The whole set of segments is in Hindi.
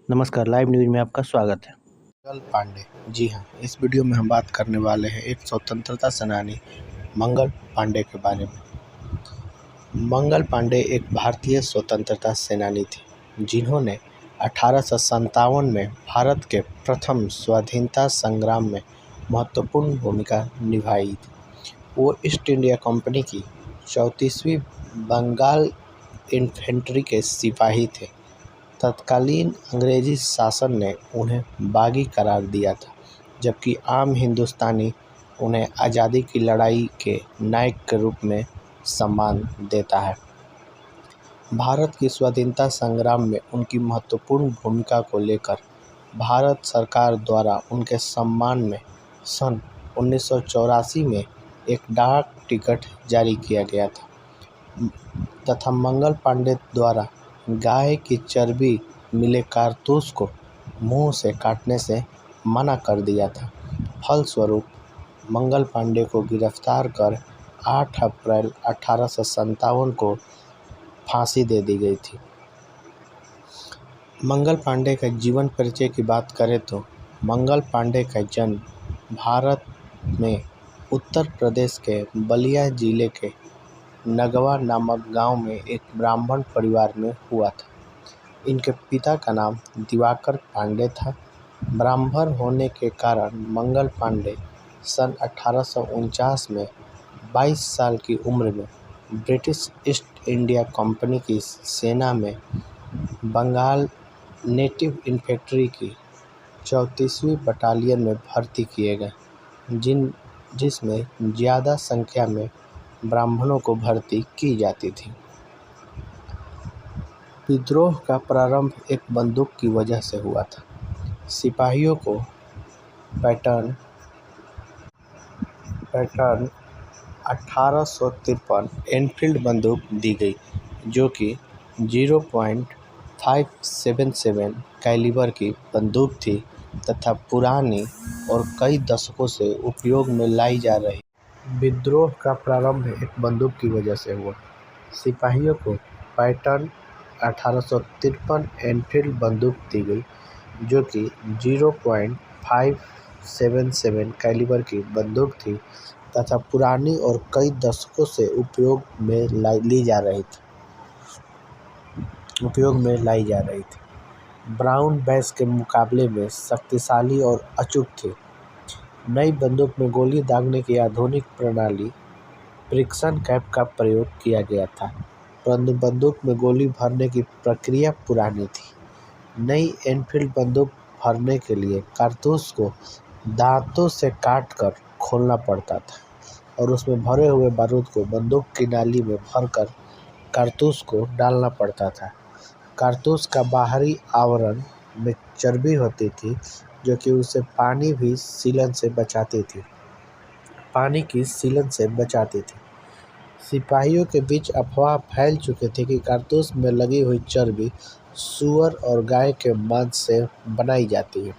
नमस्कार, लाइव न्यूज़ में आपका स्वागत है। मंगल पांडे। जी हाँ, इस वीडियो में हम बात करने वाले हैं एक स्वतंत्रता सेनानी मंगल पांडे के बारे में। मंगल पांडे एक भारतीय स्वतंत्रता सेनानी थे जिन्होंने 1857 में भारत के प्रथम स्वाधीनता संग्राम में महत्वपूर्ण भूमिका निभाई थी। वो ईस्ट इंडिया कंपनी की 34वीं बंगाल इन्फेंट्री के सिपाही थे। तत्कालीन अंग्रेजी शासन ने उन्हें बागी करार दिया था, जबकि आम हिंदुस्तानी उन्हें आज़ादी की लड़ाई के नायक के रूप में सम्मान देता है। भारत की स्वाधीनता संग्राम में उनकी महत्वपूर्ण भूमिका को लेकर भारत सरकार द्वारा उनके सम्मान में सन 1984 में एक डाक टिकट जारी किया गया था तथा मंगल पांडे द्वारा गाय की चर्बी मिले कारतूस को मुंह से काटने से मना कर दिया था। फलस्वरूप मंगल पांडे को गिरफ्तार कर 8 अप्रैल 1857 को फांसी दे दी गई थी। मंगल पांडे का जीवन परिचय की बात करें तो मंगल पांडे का जन्म भारत में उत्तर प्रदेश के बलिया जिले के नगवा नामक गांव में एक ब्राह्मण परिवार में हुआ था। इनके पिता का नाम दिवाकर पांडे था। ब्राह्मण होने के कारण मंगल पांडे सन 1849 में 22 साल की उम्र में ब्रिटिश ईस्ट इंडिया कंपनी की सेना में बंगाल नेटिव इन्फेंट्री की 34वीं बटालियन में भर्ती किए गए, जिसमें ज़्यादा संख्या में ब्राह्मणों को भर्ती की जाती थी। विद्रोह का प्रारंभ एक बंदूक की वजह से हुआ था। सिपाहियों को पैटर्न 1853 एनफील्ड बंदूक दी गई, जो कि 0.577 कैलिबर की बंदूक थी तथा पुरानी और कई दशकों से उपयोग में लाई जा रही। विद्रोह का प्रारंभ एक बंदूक की वजह से हुआ। सिपाहियों को पैटर्न 1853 एनफील्ड बंदूक दी गई, जो कि 0.577 कैलिबर की बंदूक थी तथा पुरानी और कई दशकों से उपयोग में लाई जा रही थी। ब्राउन बैस के मुकाबले में शक्तिशाली और अचूक थी। नई बंदूक में गोली दागने की आधुनिक प्रणाली फ्रिक्शन कैप का प्रयोग किया गया था, परंतु बंदूक में गोली भरने की प्रक्रिया पुरानी थी। नई एनफील्ड बंदूक भरने के लिए कारतूस को दांतों से काटकर खोलना पड़ता था और उसमें भरे हुए बारूद को बंदूक की नाली में भरकर कारतूस को डालना पड़ता था। कारतूस का बाहरी आवरण में चर्बी होती थी, जो कि उसे पानी की सीलन से बचाती थी। सिपाहियों के बीच अफवाह फैल चुके थे कि कारतूस में लगी हुई चर्बी सूअर और गाय के मांस से बनाई जाती है।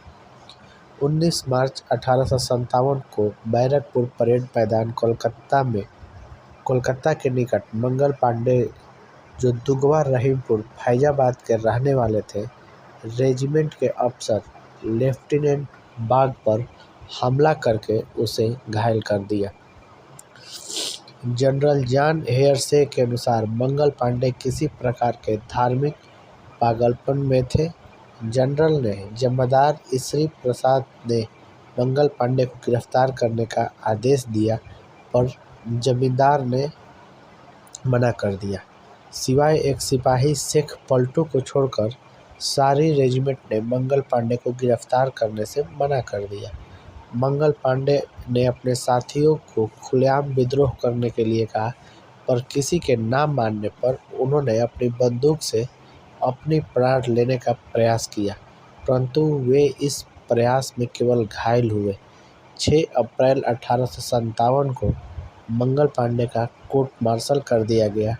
19 मार्च 1857 को बैरकपुर परेड मैदान कोलकाता के निकट मंगल पांडे, जो दुगवा रहीमपुर फैजाबाद के रहने वाले थे, रेजिमेंट के अफसर लेफ्टिनेंट बाग पर हमला करके उसे घायल कर दिया। जनरल जॉन हेयरसे के अनुसार मंगल पांडे किसी प्रकार के धार्मिक पागलपन में थे। जनरल ने जमादार ईश्वरी प्रसाद ने मंगल पांडे को गिरफ्तार करने का आदेश दिया, पर जमींदार ने मना कर दिया। सिवाय एक सिपाही शेख पलटू को छोड़कर सारी रेजिमेंट ने मंगल पांडे को गिरफ्तार करने से मना कर दिया। मंगल पांडे ने अपने साथियों को खुलेआम विद्रोह करने के लिए कहा, पर किसी के ना मानने पर उन्होंने अपनी बंदूक से अपनी प्राण लेने का प्रयास किया, परंतु वे इस प्रयास में केवल घायल हुए। 6 अप्रैल 1857 को मंगल पांडे का कोर्ट मार्शल कर दिया गया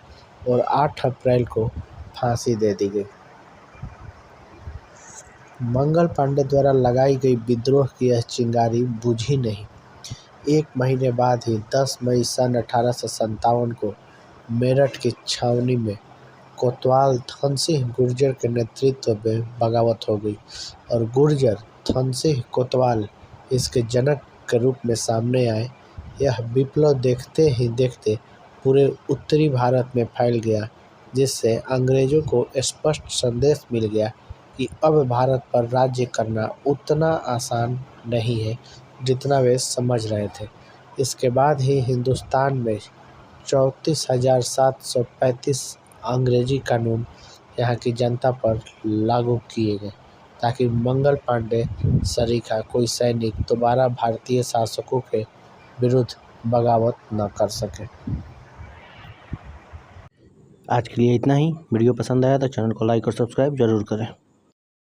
और 8 अप्रैल को फांसी दे दी गई। मंगल पांडे द्वारा लगाई गई विद्रोह की यह चिंगारी बुझी नहीं। एक महीने बाद ही 10 मई सन 1857 को मेरठ की छावनी में कोतवाल थन सिंह गुर्जर के नेतृत्व में बगावत हो गई और गुर्जर थन सिंह कोतवाल इसके जनक के रूप में सामने आए। यह विप्लव देखते ही देखते पूरे उत्तरी भारत में फैल गया, जिससे अंग्रेजों को स्पष्ट संदेश मिल गया कि अब भारत पर राज्य करना उतना आसान नहीं है जितना वे समझ रहे थे। इसके बाद ही हिंदुस्तान में 34,735 अंग्रेजी कानून यहाँ की जनता पर लागू किए गए, ताकि मंगल पांडे सरीखा कोई सैनिक दोबारा भारतीय शासकों के विरुद्ध बगावत न कर सके। आज के लिए इतना ही। वीडियो पसंद आया तो चैनल को लाइक और सब्सक्राइब जरूर करें।